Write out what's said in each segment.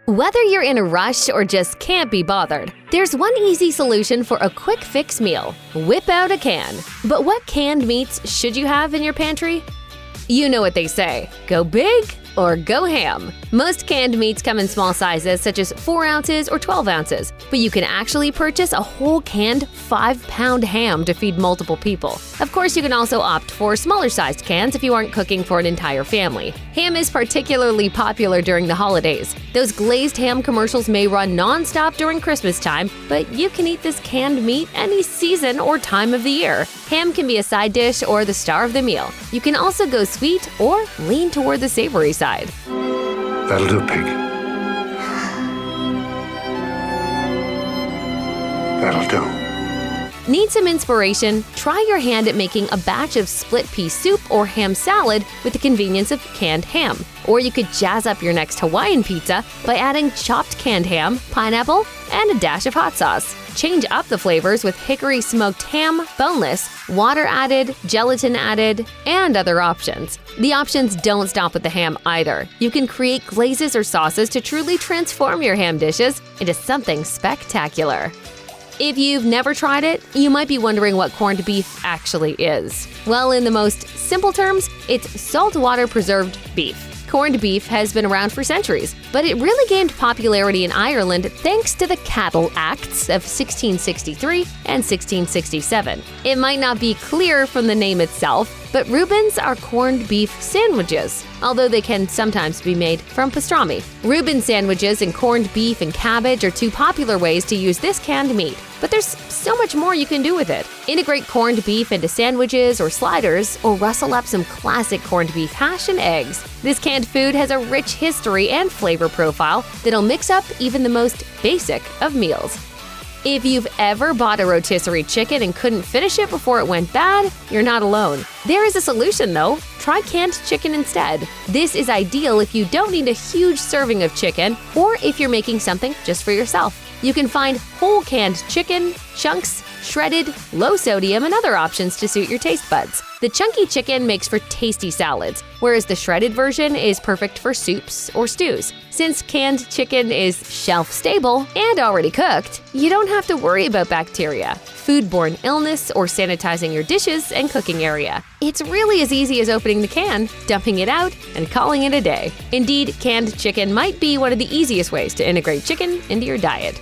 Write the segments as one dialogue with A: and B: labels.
A: Whether you're in a rush or just can't be bothered, there's one easy solution for a quick fix meal: whip out a can. But what canned meats should you have in your pantry? You know what they say, go big or go ham. Most canned meats come in small sizes such as 4 ounces or 12 ounces, but you can actually purchase a whole canned 5-pound ham to feed multiple people. Of course, you can also opt for smaller sized cans if you aren't cooking for an entire family. Ham is particularly popular during the holidays. Those glazed ham commercials may run non-stop during Christmas time, but you can eat this canned meat any season or time of the year. Ham can be a side dish or the star of the meal. You can also go sweet or lean toward the savory side.
B: That'll do, pig. That'll do.
A: Need some inspiration? Try your hand at making a batch of split pea soup or ham salad with the convenience of canned ham. Or you could jazz up your next Hawaiian pizza by adding chopped canned ham, pineapple, and a dash of hot sauce. Change up the flavors with hickory smoked ham, boneless, water added, gelatin added, and other options. The options don't stop with the ham either. You can create glazes or sauces to truly transform your ham dishes into something spectacular. If you've never tried it, you might be wondering what corned beef actually is. Well, in the most simple terms, it's saltwater preserved beef. Corned beef has been around for centuries, but it really gained popularity in Ireland thanks to the Cattle Acts of 1663 and 1667. It might not be clear from the name itself, but Reubens are corned beef sandwiches, although they can sometimes be made from pastrami. Reuben sandwiches and corned beef and cabbage are two popular ways to use this canned meat, but there's so much more you can do with it. Integrate corned beef into sandwiches or sliders, or rustle up some classic corned beef hash and eggs. This canned food has a rich history and flavor profile that'll mix up even the most basic of meals. If you've ever bought a rotisserie chicken and couldn't finish it before it went bad, you're not alone. There is a solution though. Try canned chicken instead. This is ideal if you don't need a huge serving of chicken or if you're making something just for yourself. You can find whole canned chicken, chunks, shredded, low sodium, and other options to suit your taste buds. The chunky chicken makes for tasty salads, whereas the shredded version is perfect for soups or stews. Since canned chicken is shelf-stable and already cooked, you don't have to worry about bacteria, foodborne illness, or sanitizing your dishes and cooking area. It's really as easy as opening the can, dumping it out, and calling it a day. Indeed, canned chicken might be one of the easiest ways to integrate chicken into your diet.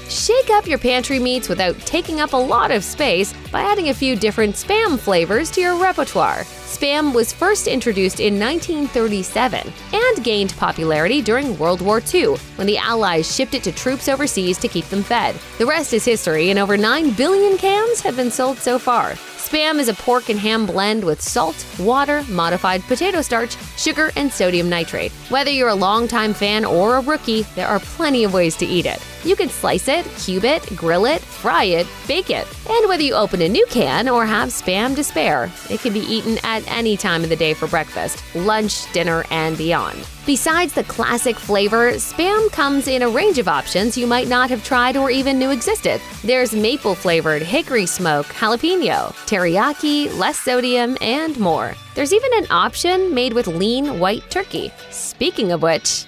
A: Shake up your pantry meats without taking up a lot of space by adding a few different Spam flavors to your repertoire. Spam was first introduced in 1937 and gained popularity during World War II when the Allies shipped it to troops overseas to keep them fed. The rest is history, and over 9 billion cans have been sold so far. Spam is a pork and ham blend with salt, water, modified potato starch, sugar, and sodium nitrate. Whether you're a longtime fan or a rookie, there are plenty of ways to eat it. You can slice it, cube it, grill it, fry it, bake it. And whether you open a new can or have Spam to spare, it can be eaten at any time of the day for breakfast, lunch, dinner, and beyond. Besides the classic flavor, Spam comes in a range of options you might not have tried or even knew existed. There's maple-flavored, hickory smoke, jalapeno, teriyaki, less sodium, and more. There's even an option made with lean white turkey. Speaking of which…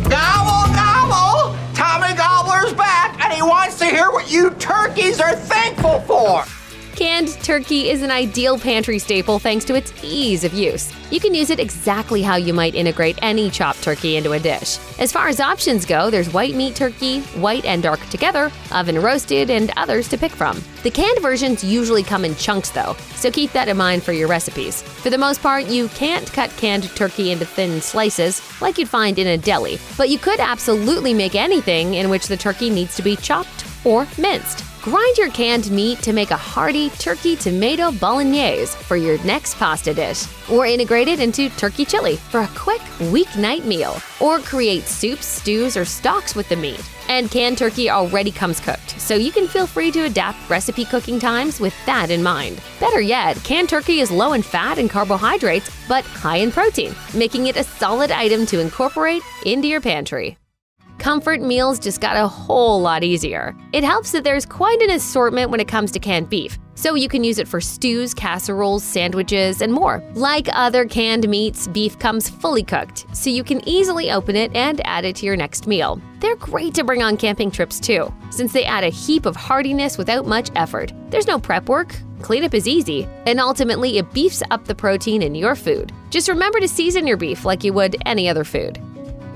C: Gobble, gobble! Tommy Gobbler's back, and he wants to hear what you turkeys are thankful for!
A: Canned turkey is an ideal pantry staple thanks to its ease of use. You can use it exactly how you might integrate any chopped turkey into a dish. As far as options go, there's white meat turkey, white and dark together, oven roasted, and others to pick from. The canned versions usually come in chunks though, so keep that in mind for your recipes. For the most part, you can't cut canned turkey into thin slices like you'd find in a deli, but you could absolutely make anything in which the turkey needs to be chopped or minced. Grind your canned meat to make a hearty turkey tomato bolognese for your next pasta dish, or integrate it into turkey chili for a quick weeknight meal, or create soups, stews, or stocks with the meat. And canned turkey already comes cooked, so you can feel free to adapt recipe cooking times with that in mind. Better yet, canned turkey is low in fat and carbohydrates, but high in protein, making it a solid item to incorporate into your pantry. Comfort meals just got a whole lot easier. It helps that there's quite an assortment when it comes to canned beef, so you can use it for stews, casseroles, sandwiches, and more. Like other canned meats, beef comes fully cooked, so you can easily open it and add it to your next meal. They're great to bring on camping trips too, since they add a heap of heartiness without much effort. There's no prep work, cleanup is easy, and ultimately it beefs up the protein in your food. Just remember to season your beef like you would any other food.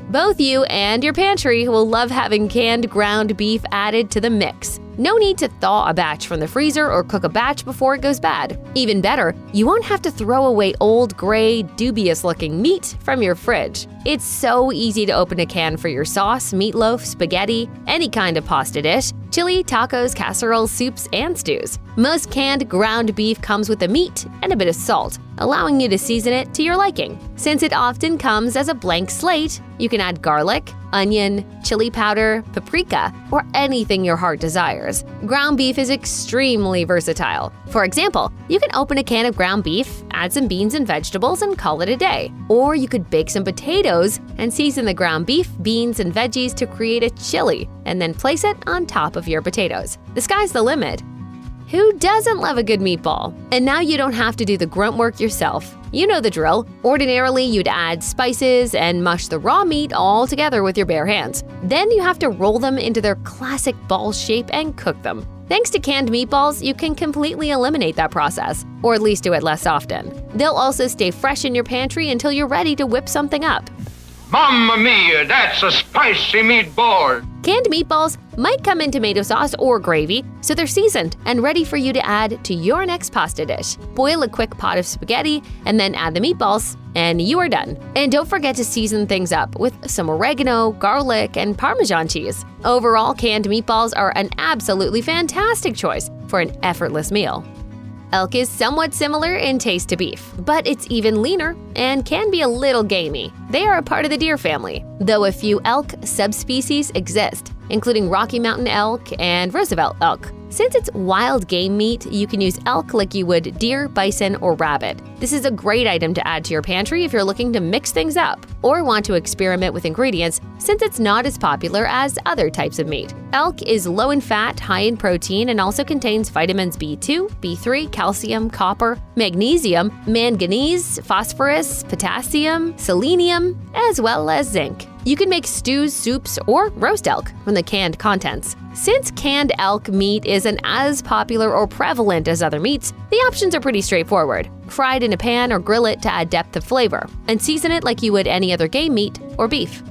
A: Both you and your pantry will love having canned ground beef added to the mix. No need to thaw a batch from the freezer or cook a batch before it goes bad. Even better, you won't have to throw away old, gray, dubious-looking meat from your fridge. It's so easy to open a can for your sauce, meatloaf, spaghetti, any kind of pasta dish, chili, tacos, casseroles, soups, and stews. Most canned ground beef comes with the meat and a bit of salt, allowing you to season it to your liking. Since it often comes as a blank slate, you can add garlic, onion, chili powder, paprika, or anything your heart desires. Ground beef is extremely versatile. For example, you can open a can of ground beef, add some beans and vegetables, and call it a day. Or you could bake some potatoes and season the ground beef, beans, and veggies to create a chili, and then place it on top of your potatoes. The sky's the limit. Who doesn't love a good meatball? And now you don't have to do the grunt work yourself. You know the drill. Ordinarily, you'd add spices and mush the raw meat all together with your bare hands. Then you have to roll them into their classic ball shape and cook them. Thanks to canned meatballs, you can completely eliminate that process, or at least do it less often. They'll also stay fresh in your pantry until you're ready to whip something up.
D: Mamma mia, that's a spicy meatball!
A: Canned meatballs might come in tomato sauce or gravy, so they're seasoned and ready for you to add to your next pasta dish. Boil a quick pot of spaghetti and then add the meatballs, and you are done. And don't forget to season things up with some oregano, garlic, and Parmesan cheese. Overall, canned meatballs are an absolutely fantastic choice for an effortless meal. Elk is somewhat similar in taste to beef, but it's even leaner and can be a little gamey. They are a part of the deer family, though a few elk subspecies exist, including Rocky Mountain elk and Roosevelt elk. Since it's wild game meat, you can use elk like you would deer, bison, or rabbit. This is a great item to add to your pantry if you're looking to mix things up or want to experiment with ingredients, since it's not as popular as other types of meat. Elk is low in fat, high in protein, and also contains vitamins B2, B3, calcium, copper, magnesium, manganese, phosphorus, potassium, selenium, as well as zinc. You can make stews, soups, or roast elk from the canned contents. Since canned elk meat isn't as popular or prevalent as other meats, the options are pretty straightforward. Fry it in a pan or grill it to add depth of flavor, and season it like you would any other game meat or beef.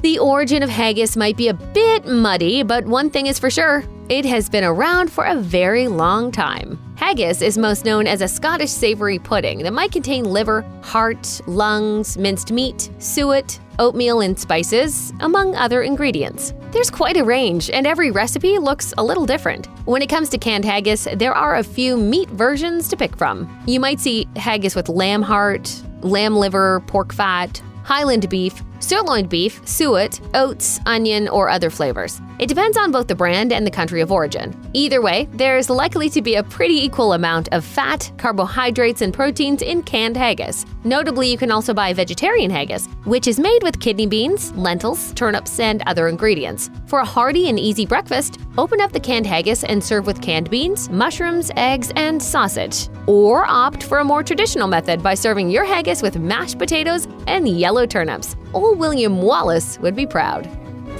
A: The origin of haggis might be a bit muddy, but one thing is for sure, it has been around for a very long time. Haggis is most known as a Scottish savory pudding that might contain liver, heart, lungs, minced meat, suet, oatmeal, and spices, among other ingredients. There's quite a range, and every recipe looks a little different. When it comes to canned haggis, there are a few meat versions to pick from. You might see haggis with lamb heart, lamb liver, pork fat, Highland beef, sirloin beef, suet, oats, onion, or other flavors. It depends on both the brand and the country of origin. Either way, there's likely to be a pretty equal amount of fat, carbohydrates, and proteins in canned haggis. Notably, you can also buy vegetarian haggis, which is made with kidney beans, lentils, turnips, and other ingredients. For a hearty and easy breakfast, open up the canned haggis and serve with canned beans, mushrooms, eggs, and sausage. Or opt for a more traditional method by serving your haggis with mashed potatoes and yellow turnips. Old William Wallace would be proud.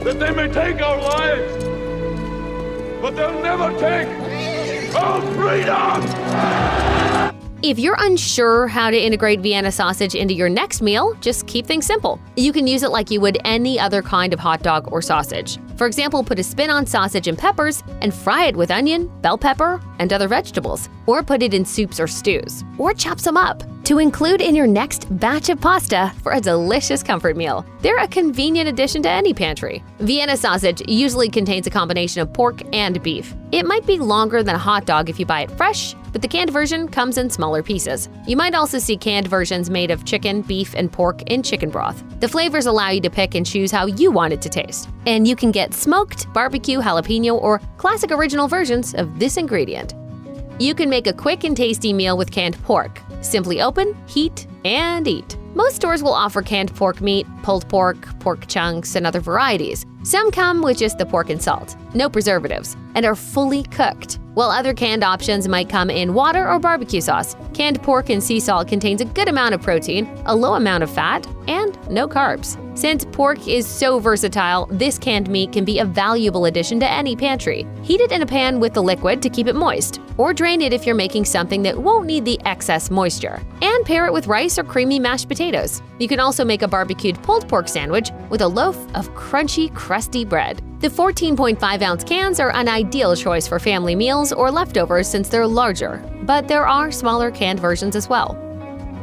E: That they may take our lives, but they'll never take our freedom!
A: If you're unsure how to integrate Vienna sausage into your next meal, just keep things simple. You can use it like you would any other kind of hot dog or sausage. For example, put a spin on sausage and peppers and fry it with onion, bell pepper, and other vegetables. Or put it in soups or stews. Or chop some up to include in your next batch of pasta for a delicious comfort meal. They're a convenient addition to any pantry. Vienna sausage usually contains a combination of pork and beef. It might be longer than a hot dog if you buy it fresh, but the canned version comes in smaller pieces. You might also see canned versions made of chicken, beef, and pork in chicken broth. The flavors allow you to pick and choose how you want it to taste. And you can get smoked, barbecue, jalapeno, or classic original versions of this ingredient. You can make a quick and tasty meal with canned pork. Simply open, heat, and eat. Most stores will offer canned pork meat, pulled pork, pork chunks, and other varieties. Some come with just the pork and salt, no preservatives, and are fully cooked, while other canned options might come in water or barbecue sauce. Canned pork and sea salt contains a good amount of protein, a low amount of fat, and no carbs. Since pork is so versatile, this canned meat can be a valuable addition to any pantry. Heat it in a pan with the liquid to keep it moist, or drain it if you're making something that won't need the excess moisture, and pair it with rice or creamy mashed potatoes. You can also make a barbecued pulled pork sandwich with a loaf of crunchy, crusty bread. The 14.5-ounce cans are an ideal choice for family meals or leftovers since they're larger, but there are smaller canned versions as well.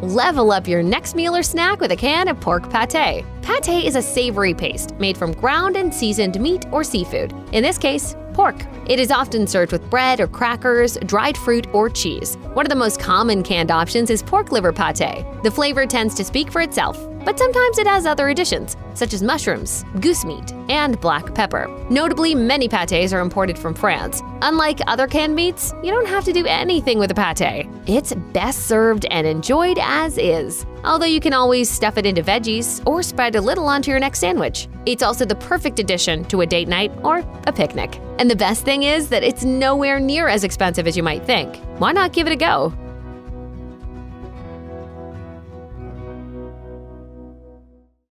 A: Level up your next meal or snack with a can of pork pâté. Pâté is a savory paste made from ground and seasoned meat or seafood, in this case, pork. It is often served with bread or crackers, dried fruit, or cheese. One of the most common canned options is pork liver pâté. The flavor tends to speak for itself, but sometimes it has other additions, such as mushrooms, goose meat, and black pepper. Notably, many pâtés are imported from France. Unlike other canned meats, you don't have to do anything with a pâté. It's best served and enjoyed as is, although you can always stuff it into veggies or spread a little onto your next sandwich. It's also the perfect addition to a date night or a picnic. And the best thing is that it's nowhere near as expensive as you might think. Why not give it a go?